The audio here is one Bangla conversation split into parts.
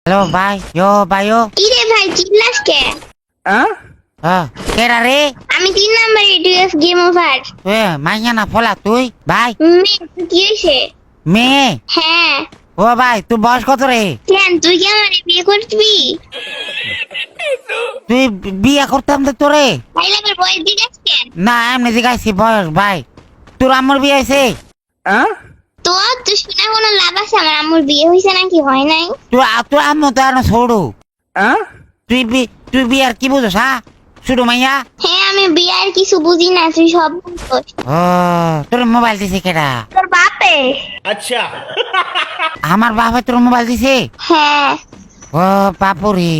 হ্যালো ভাই, ভাইও কিরে ভাই চিল্লাস কে? কেরা রে? আমি 3 নাম্বার এডিএফ গেম ওভার। মাইয়া না ফলা তুই ভাই? কি হয়েছে? মেয়ে? হ্যাঁ। ও ভাই তুই বয়স কত রে? কেন তুই কি আমারে বিয়ে করবি? তুই বিয়ে করতাম তো তোরে? ভাই লাগলে বয়স দিগাস কেন? না এমনি জিগাইছি বয়স ভাই। তোর আম্মুর বিয়ে হয়েছে? তো তুই শুনে কোনো লাভ আছে? আমার আম্মুর বিয়ে হয়েছে নাকি হয় নাই? তোর আম্মু তো আর ছোড়ু। তুই বিয়ার কি বুঝোস হ্যাঁ? শুধু মাইয়া? হ্যাঁ আমি বিয়ার কিছু বুঝি না, তুই সব বুঝছিস। ও তোর মোবাইল দিছে কেডা? তোর বাপে। আচ্ছা আমার বাবা তোর মোবাইল দিছে? হ্যাঁ। ও বাপুরে,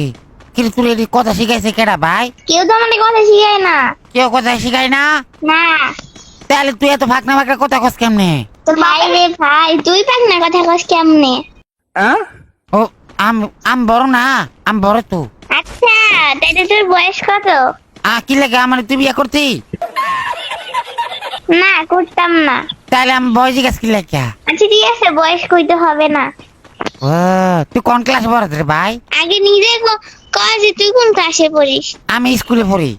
কিন্তু তোর এটি কথা শিখাইছে কেডা ভাই? কেউ তো আমাদের কথা শিখায় না। কেউ কথা শিখাই না? না। তাহলে তুই এত ফাঁকনা ফাঁকনা কথা কস কেমনে? তোর ভাই রে ভাই, তুই পাক না কথা কস কেমনে? ও আম বড় না, আম বড় তো। আচ্ছা তাইলে তোর বয়স কত? কি লাগে আমার তুই বিয়ে করতি? না করতাম না। তাহলে আমি বয়স জিজ্ঞাসা কি লাগে? আচ্ছা ঠিক আছে, বয়স কইতে হবে না। ও তুই কোন ক্লাসে পড়াস রে ভাই? আগে নিজে কয় যে তুই কোন ক্লাসে পড়িস? আমি স্কুলে পড়ি।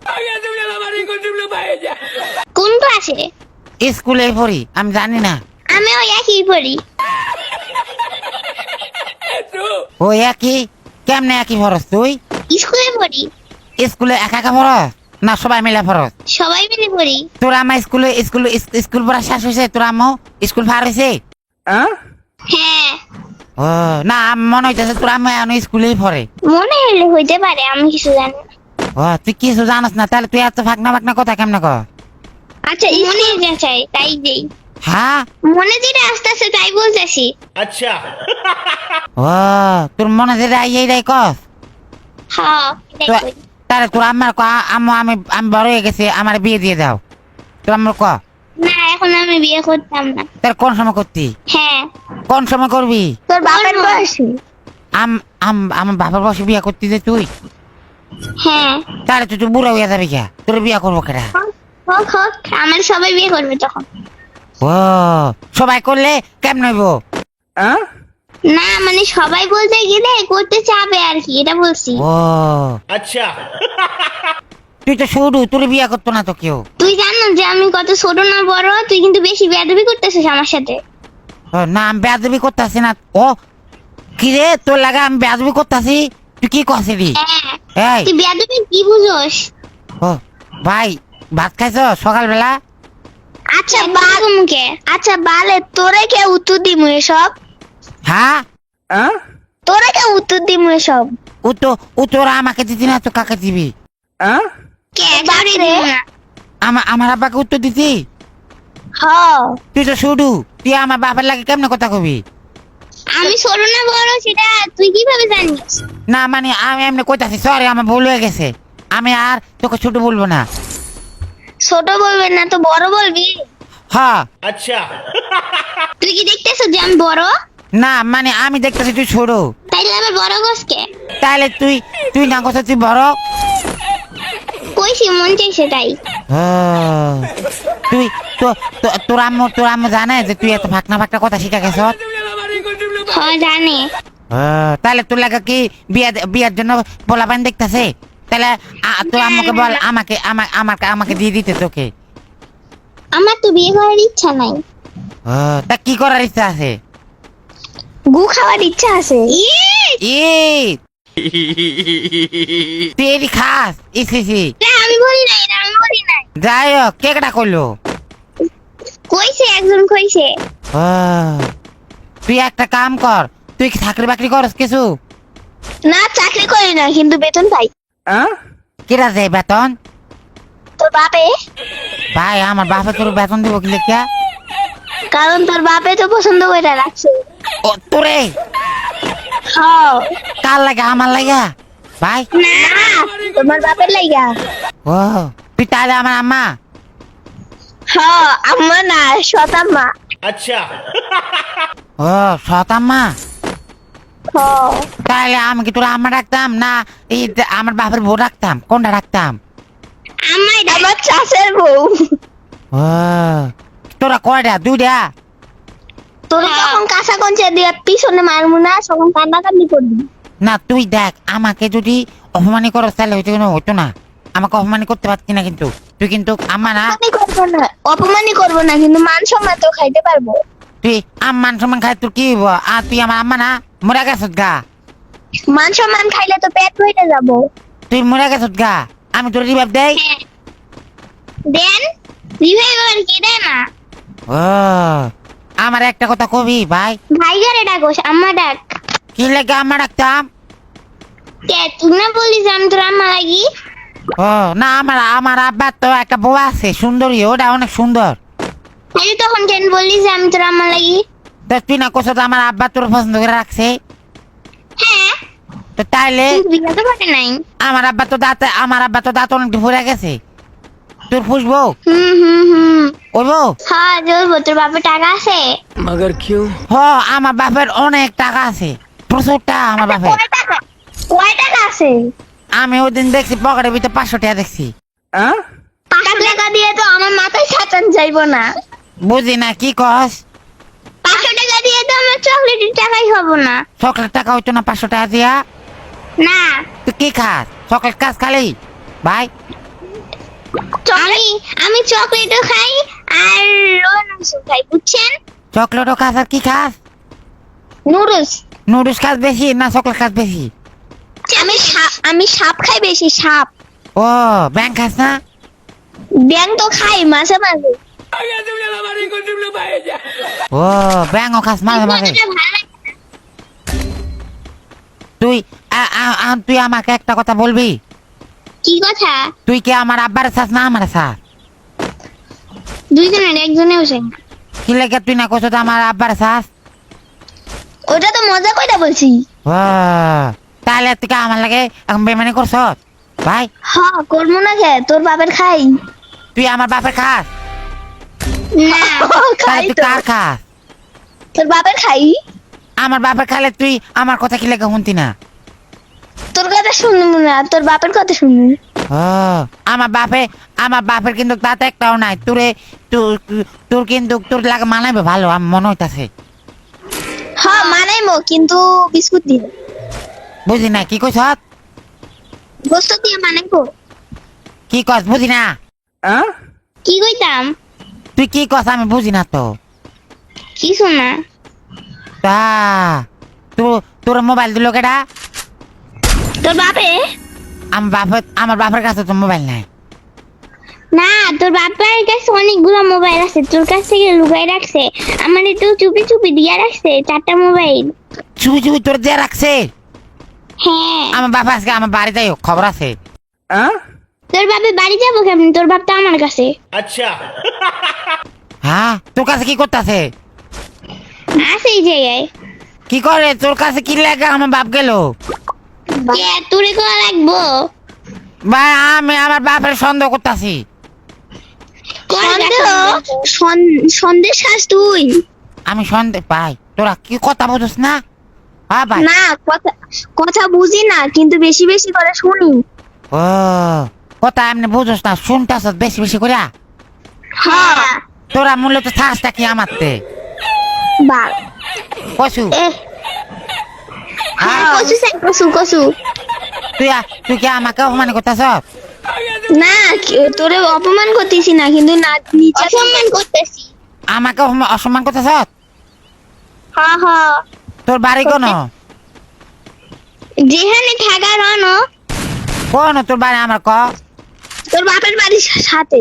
কোন ক্লাসে? স্কুলে পড়ি, আমি জানি না। আমি ওই একই পড়ি। ও একই? কেমনে একই পড়স তুই? স্কুলে পড়ি। স্কুলে একা একা পড়স না সবাই মিলে পড়স? সবাই মিলে পড়ি। তোর আমার স্কুল পড়া শেষ হয়েছে? তোর আম্মু স্কুল পার হয়েছে? হ্যাঁ। ও না মনে হইতেছে তোর আম্মু এখন স্কুলেই পড়ে। মনে হলে হইতে পারে, আমি কিছু জানি না। ও তুই কিছু জানাস না, তাহলে তুই এত ফাঁকনা ফাঁকনা কথা কেমনে কর? আচ্ছা মনে যা চাই তাই দেই। হ্যাঁ মনে যেটা আসতেছে তাই বলতেছি। আচ্ছা ও তোর মনে যেটা এইটাই কস? হ্যাঁ এটাই করি। তাহলে তোর আম্মার ক আম্মু আমি বড় হয়ে গেছে, আমার বিয়ে দিয়ে দাও। তোর আম্মুর ক না এখন আমি বিয়ে করতাম না। তার কোন সময় করতি? হ্যাঁ। কোন সময় করবি? তোর বাপের বয়সী? আমার বাবার বসে বিয়ে করতি যে তুই? হ্যাঁ। তাহলে তুই বুড়া হইয়া যাবি কে? তোর বিয়ে করবো কেটা? হোক হোক, আমার সবাই বিয়ে করবে তখন। ও সবাই করলে কেমন হইব? না মানে সবাই বলতে গেলে করতে চাবে আর কি, এটা বলছি। ও আচ্ছা তুই তো শুরু, তোর বিয়ে করতো না তো কেউ। তুই জানো যে আমি কত ছোট না বড়? তুই কিন্তু বেশি বেয়াদবি করতেছিস আমার সাথে। না আমি বেয়াদবি করতেছি না। ও কি রে তোর লাগা আমি বেয়াদবি করতেছি? তুই কি করছিলি? হ্যাঁ। এই তুই বেয়াদবি কি বুঝোস? ও ভাই ভাত খাইছো সকালবেলা? আচ্ছা বাল মুখে। আচ্ছা বালে তোরে কে উত্তর দিমু এসব? হ্যাঁ তোরে কে উত্তর দিমু এসব? ও তোরা আমাকে দিতি না তো কাকে দিবি? কে গাড়ি রে? আমার আব্বাকে উত্তর দিতি? হ্যাঁ। তুই তো শুধু তুই আমার বাবার লাগে কেমনে কথা কবি? আমি ছোট না বড় সেটা তুই কিভাবে জানিস? না মানে আমি এমনি কইতাছি, সরি আমার ভুল হয়ে গেছে। আমি আর তোকে ছোট বলবো না। ছোট বলবেন না তো বড় বলবি? হ্যাঁ। আচ্ছা তুই কি দেখতেছ যে আমি বড়? না মানে আমি দেখতেছি তুই ছোট। তাইলে আমার বড় গোসকে? তাহলে তুই না কথা তুই বড়। কইছি মন চাইছে তাই। তুই তোর আম্মু জানে যে তুই এত ফাঁকনা ফাঁকনা কথা শিখা গেছ? হ্যাঁ জানে। তাহলে তোর লাগা কি বিয়ার জন্য পোলাপান দেখতেছে? তাহলে তোর আম্মুকে বল আমাকে দিয়ে দিতে তোকে। আমার তো বিয়ে করার ইচ্ছা নাই। তা কি করার ইচ্ছা আছে? গু খাওয়ার ইচ্ছা আছে। তুই এটি খাস? ইসি আমি বলি নাই, আমি বলি নাই। যাই হোক কে কেটা করলো? কইছে একজন কইছে। তুই একটা কাম কর, তুই কি চাকরি বাকরি করস কিছু? না চাকরি করি না কিন্তু বেতন পাই। কিরা দেয় বেতন? তোর বাপে। ভাই আমার বাপে তোর বেতন দিব কি লেখা? কারণ তোর বাপে তো পছন্দ করে রাখছে। ও তোরে হ্যাঁ। কার লাগে? আমার লাগা ভাই? না তোমার বাপের লাইগা। ও তুই তাহলে আমার আম্মা? হ্যাঁ আম্মা না শতাম্মা। আচ্ছা ও সৎ আম্মা? হ্যাঁ। তাহলে আমি কি তোর আম্মা ডাকতাম না এই আমার বাপের বউ ডাকতাম? কোনটা ডাকতাম? আম্মাই আমার চাষের বউ। ও তোরা কয়টা? দুইটা? তোর যখন কাঁচা কঞ্চা দিয়ে পিছনে মারমু না তখন কান্নাকান্নি করবি। না তুই দেখ আমাকে যদি অপমানি করো তাহলে হয়তো কোনো হতো না। আমাকে অপমানি করতে পারছি না কিন্তু তুই কিন্তু আম্মা না অপমানই করবো না কিন্তু মান সম্মান তো খাইতে পারবো। তুই মান সম্মান খাই তোর কি হইব? আর তুই আমার আম্মা না মরে গেছত গা। মান সম্মান খাইলে তো পেট ভরে যাবো। তুই মরে গেছত গা আমি তোর রিভাইভ দেই। হ্যাঁ। দেন রিভাইভ আর কি দেয় না। ও আমার একটা কথা কবি ভাই। ভাইগারে ডাকোস আম্মা ডাক। কি লাগে আম্মা ডাকতাম? কে তুই না বলিস আমি তোর আম্মা লাগি? ও না আমার আমার আব্বার তো একটা বউ আছে সুন্দরী, ওটা অনেক সুন্দর। এই তখন কেন বলিস আমি তোর আম্মা লাগি? তো তুই না কোথাও আমার আব্বা তোর পছন্দ করে রাখছে। হ্যাঁ তো তাইলে কিন্তু বিয়ে তো ঘটে নাই। আমার আব্বা তো দাঁত অনেক ফুরে গেছে। তোর ফুসবো হুম ওইবো? হ্যাঁ জলবো। তোর বাপের টাকা আছে? मगर क्यों? হ আমার বাপের অনেক টাকা আছে, প্রচুর টাকা আমার বাপের। কয় টাকা আছে? আমি ওই দিন দেখছি পকেটের ভিতরে 500 টাকা দেখছি। 500 টাকা দিয়ে তো আমার মাথায় সাচান যাইবো না। বুঝি না কি কস? 500 টাকা দিয়ে তো আমার চকলেটের টাকাই হবো না। চকলেট টাকা হইতো না 500 টাকা দিয়া? না তুই কি খাস? চকলেট খাস খালি ভাই? আমি চকলেটও খাই আর নুডলসও খাই বুঝছেন? চকলেটও খাস আর কি খাস? নুডলস। নুডলস খাস বেশি না চকলেট খাস বেশি? আমি সাপ খাই বেশি সাপ। ও ব্যাং খাস না? ব্যাং তো খাই মাঝে মাঝে। ও ব্যাংও খাস মাঝে মাঝে? এটা ভালো লাগে না। তুই তুই আমাকে একটা কথা বলবি? কি কথা? তুই কি আমার আব্বার চাস না আমার চাস? দুইজনের একজনেও চাই না। কি লাগে তুই না কোথাও আমার আব্বার চাস? ওটা তো মজা কইরা বলছি। ও তাহলে তুই কি আমার লাগে এখন বেমানি করছ ভাই? হ্যাঁ করবো না খে তোর বাপের খাই তুই আমার বাপের খাস? না তাহলে খাই তুই তো। কার খাস? তোর বাপের খাই। আমার বাপের খালে তুই আমার কথা কি লাগে শুনতি না? তোর কথা শুনবো না তোর বাপের কথা শুনবো। ও আমার বাপের কিন্তু তাতে একটাও নাই। তোর কিন্তু তোর লাগে মানাইবে ভালো আমার মনে হইতাছে। হ্যাঁ মানাইমো কিন্তু বিস্কুট দিন বুঝি না কি কইছ? গোস্ত দিয়ে মানাইবো। কি কস বুঝি না? কি কইতাম? তুই কি কস আমি বুঝি না তো। কিছু না। তা তোর মোবাইল দিল কেডা? তোর বাপে? আমার বাপের কাছে তো মোবাইল নাই। না তোর বাপের কাছে অনেকগুলো মোবাইল আছে, তোর কাছ থেকে লুকাই রাখছে। আমার তো চুপি চুপি দিয়া রাখছে 4টা মোবাইল। চুপি চুপি তোর দিয়ে রাখছে? হ্যাঁ আমার বাবা আজকে আমার বাড়িতে খবর আছে। তোর বাপে বাড়ি যাবো কেমন? তোর বাপ তো আমার কাছে। अच्छा হ্যাঁ তোর কাছে কি করতেছে? আছে এই জায়গায়। কি করে তোর কাছে কি লাগে আমার বাপ গেল? কে তোরে কোয়া লাগবো? ভাই আমি আমার বাপের সন্দেহ করতেছি। সন্দেশ খাস তুই? আমি সন্দেহ পাই। তোরা কি কথা বুঝছ না? হ্যাঁ ভাই। না কথা বুঝি না কিন্তু বেশি বেশি করে শুনি। ও কথা এমনি বুঝছ না, শুনতেছ বেশি বেশি করে। হ্যাঁ তোরা মূলত শ্বাসটা কি আমারতে বাল কসু? হ্যাঁ কসু চাই কসু কসু। তুই কি আমাকে অপমান করতেছ? না তোরে অপমান করতেছি না কিন্তু না নিচে অপমান করতেছি। আমাকে অসম্মান করতেছ? হ্যাঁ হ্যাঁ তোর বাড়ি কোন? যেখানে থাকার কোন তোর বাড়ি আমার ক? তোর বাপের বাড়ির সাথে।